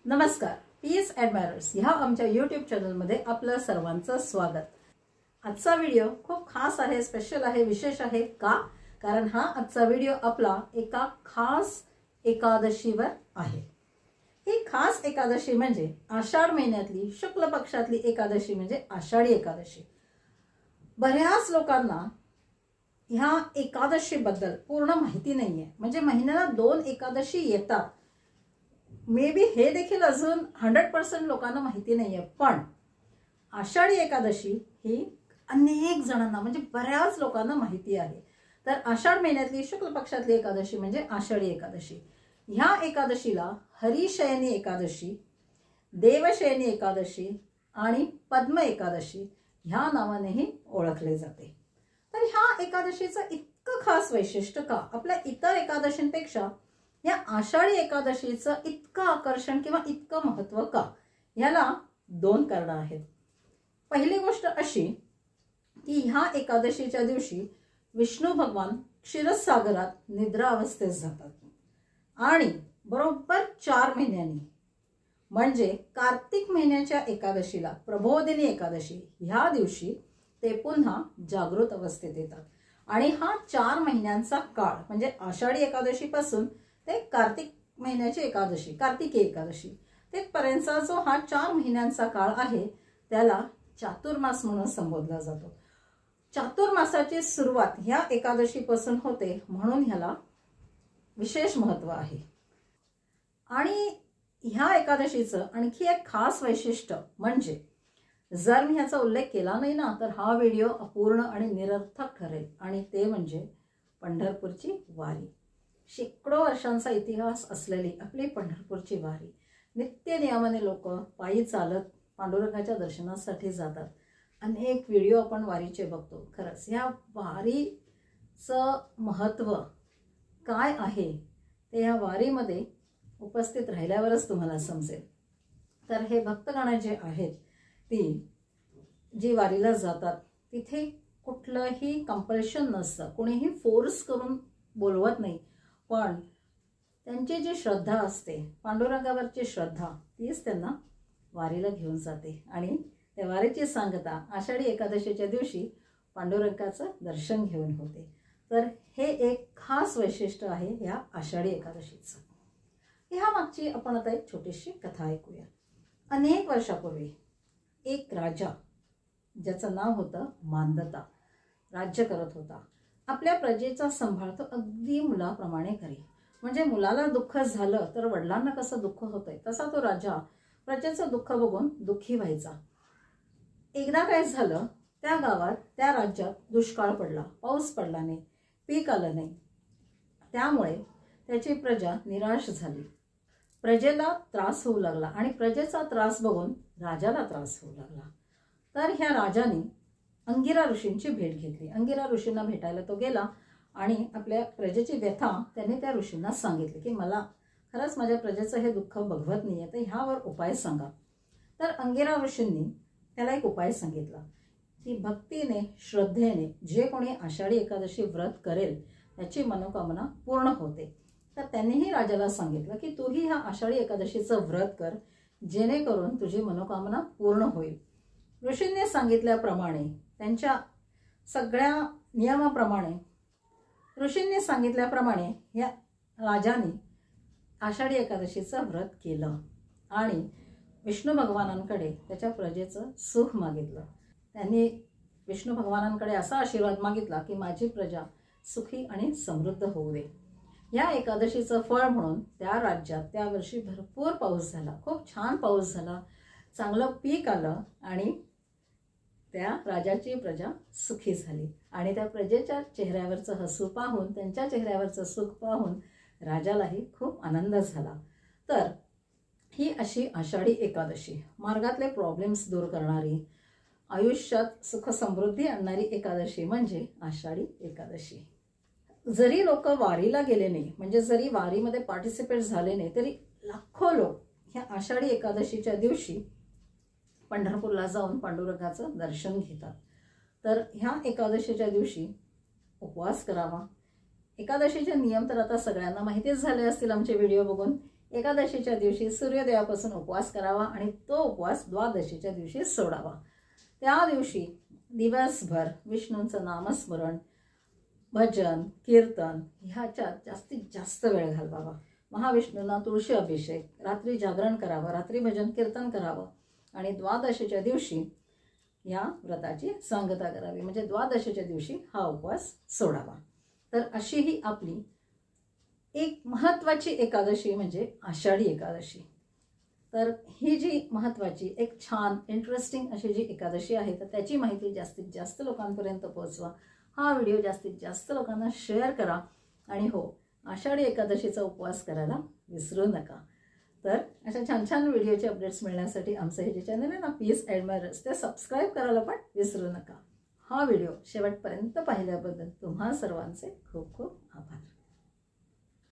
नमस्कार, पीस ॲडमायरर्स ह्या आमच्या यूट्यूब चॅनलमध्ये आपलं सर्वांचं स्वागत। आजचा व्हिडिओ खूप खास आहे, स्पेशल आहे, विशेष आहे का? कारण हा आजचा व्हिडिओ आपला एका खास एकादशीवर आहे। ही खास एकादशी म्हणजे आषाढ महिन्यातली शुक्ल पक्षातली एकादशी म्हणजे आषाढी एकादशी। बऱ्याच लोकांना ह्या एकादशीबद्दल पूर्ण माहिती नाहीये, म्हणजे महिन्याला 2 एकादशी येतात। मे बी हे देखील अजून 100% लोकांना माहिती नाहीये, पण आषाढी एकादशी ही अनेक जणांना म्हणजे बऱ्याच लोकांना माहिती आहे। तर आषाढ महिन्यातली शुक्ल पक्षातली एकादशी म्हणजे आषाढी एकादशी। ह्या एकादशीला हरिशयनी एकादशी, देवशयनी एकादशी आणि पद्म एकादशी ह्या नावानेही ओळखले जाते। तर ह्या एकादशीचं इतकं खास वैशिष्ट्य का? आपल्या इतर एकादशींपेक्षा या आषाढी एकादशीचं इतकं आकर्षण किंवा इतकं महत्त्व का? याला 2 कारणं आहेत। पहिली गोष्ट अशी की ह्या एकादशीच्या दिवशी विष्णू भगवान क्षीरसागरात निद्रा अवस्थेत जातात आणि बरोबर 4 महिन्यांनी म्हणजे कार्तिक महिन्याच्या एकादशीला प्रबोधिनी एकादशी ह्या दिवशी ते पुन्हा जागृत अवस्थेत येतात। आणि हा 4 महिन्यांचा काळ म्हणजे आषाढी एकादशी पासून ते कार्तिक महिन्याची एकादशी, कार्तिकी एकादशी तेपर्यंतचा जो हा 4 महिन्यांचा काळ आहे त्याला चातुर्मास म्हणून संबोधला जातो। चातुर्मासाची सुरुवात ह्या एकादशीपासून होते, म्हणून ह्याला विशेष महत्त्व आहे। आणि ह्या एकादशीचं आणखी एक खास वैशिष्ट्य म्हणजे जर मी ह्याचा उल्लेख केला नाही ना तर हा व्हिडिओ अपूर्ण आणि निरर्थक ठरेल, आणि ते म्हणजे पंढरपूरची वारी। शेकडो वर्षांचा इतिहास असलेली आपली पंढरपूरची वारी, नित्य नियमाने लोक पायी चालत पांडुरंगाच्या दर्शनासाठी जातात। अनेक व्हिडिओ आपण वारीचे बघतो। खरंच या वारीचं महत्त्व काय आहे ते या वारीमध्ये उपस्थित राहिल्यावरच तुम्हाला समजेल। तर हे भक्तगण जे आहेत ती जी वारीला जातात तिथे कुठलंही कंपल्शन नसतं, कोणीही फोर्स करून बोलवत नाही, पण त्यांची जी श्रद्धा असते पांडुरंगावरची श्रद्धा तीच त्यांना वारीला घेऊन जाते। आणि त्या वारीची सांगता आषाढी एकादशीच्या दिवशी पांडुरंगाचं दर्शन घेऊन होते। तर हे एक खास वैशिष्ट्य आहे या आषाढी एकादशीचं। ह्या मागची आपण आता एक छोटीशी कथा ऐकूया। अनेक वर्षापूर्वी एक राजा ज्याचं नाव होतं मांदता राज्य करत होता। आपल्या प्रजेचा सांभाळ तो अगदी मुलाप्रमाणे करी, म्हणजे मुलाला दुःख झालं तर वडिलांना कसं दुःख होतंय तसा तो राजा प्रजेचं दुःख बघून दुःखी व्हायचा। एकदा काय झालं, त्या गावात त्या राज्यात दुष्काळ पडला, पाऊस पडला नाही, पीक आलं नाही। त्यामुळे त्याची प्रजा निराश झाली, प्रजेला त्रास होऊ लागला आणि प्रजेचा त्रास बघून राजाला त्रास होऊ लागला। तर ह्या राजाने अंगिरा ऋषींची भेट घेतली। अंगिरा ऋषींना भेटायला तो गेला आणि आपल्या प्रजेची व्यथा त्याने त्या ऋषींना सांगितली की मला खरंच माझ्या प्रजेचं हे दुःख बघवत नाहीये, तर ह्यावर उपाय सांगा। तर अंगिरा ऋषींनी त्याला एक उपाय सांगितला की भक्तीने श्रद्धेने जे कोणी आषाढी एकादशी व्रत करेल त्याची मनोकामना पूर्ण होते। तर त्यांनीही राजाला सांगितलं की तूही ह्या आषाढी एकादशीचं व्रत कर, जेणेकरून तुझी मनोकामना पूर्ण होईल। ऋषींनी सांगितल्याप्रमाणे त्यांच्या सगळ्या नियमाप्रमाणे ऋषींनी सांगितल्याप्रमाणे या राजाने आषाढी एकादशीचं व्रत केलं आणि विष्णू भगवानांकडे त्याच्या प्रजेचं सुख मागितलं। त्यांनी विष्णू भगवानांकडे असा आशीर्वाद मागितला की माझी प्रजा सुखी आणि समृद्ध होऊ दे। या एकादशीचं फळ म्हणून त्या राज्यात त्या वर्षी भरपूर पाऊस झाला, खूप छान पाऊस झाला, चांगलं पीक आलं आणि त्या राजाची प्रजा सुखी झाली। आणि त्या प्रजेच्या चेहऱ्यावरचं हसू पाहून, त्यांच्या चेहऱ्यावरचं सुख पाहून राजालाही खूप आनंद झाला। तर ही अशी आषाढी एकादशी, मार्गातले प्रॉब्लेम्स दूर करणारी, आयुष्यात सुख समृद्धी आणणारी एकादशी म्हणजे आषाढी एकादशी। जरी लोक वारीला गेले नाही, म्हणजे जरी वारीमध्ये पार्टिसिपेट झाले नाही, तरी लाखो लोक ह्या आषाढी एकादशीच्या दिवशी पंढरपूरला जाऊन पांडुरंगाचं दर्शन घेतात। तर ह्या एकादशीच्या दिवशी उपवास करावा। एकादशीचे नियम तर आता सगळ्यांना माहितीच झाले असतील आमचे व्हिडिओ बघून। एकादशीच्या दिवशी सूर्योदयापासून उपवास करावा आणि तो उपवास द्वादशीच्या दिवशी सोडावा। त्या दिवशी दिवसभर विष्णूंचं नामस्मरण, भजन, कीर्तन ह्याच्यात जास्तीत जास्त वेळ घालवावा। महाविष्णूंना तुळशी अभिषेक, रात्री जागरण करावं, रात्री भजन कीर्तन करावं आणि द्वादशीच्या दिवशी या व्रताची सांगता करावी, म्हणजे द्वादशीच्या दिवशी हा उपवास सोडावा। तर अशी ही आपली एक महत्त्वाची एकादशी म्हणजे आषाढी एकादशी। तर ही जी महत्त्वाची एक छान इंटरेस्टिंग अशी जी एकादशी आहे, तर त्याची माहिती जास्तीत जास्त लोकांपर्यंत पोहोचवा। हा व्हिडिओ जास्तीत जास्त लोकांना शेअर करा आणि हो, आषाढी एकादशीचा उपवास करायला विसरू नका। तर अशा छान छान व्हिडिओचे अपडेट्स मिळण्यासाठी आमचं हे जे चॅनल आहे ना, पीस ॲडमायरर्स, ते सबस्क्राईब करायला पण विसरू नका। हा व्हिडिओ शेवटपर्यंत पाहिल्याबद्दल तुम्हा सर्वांचे खूप खूप आभार।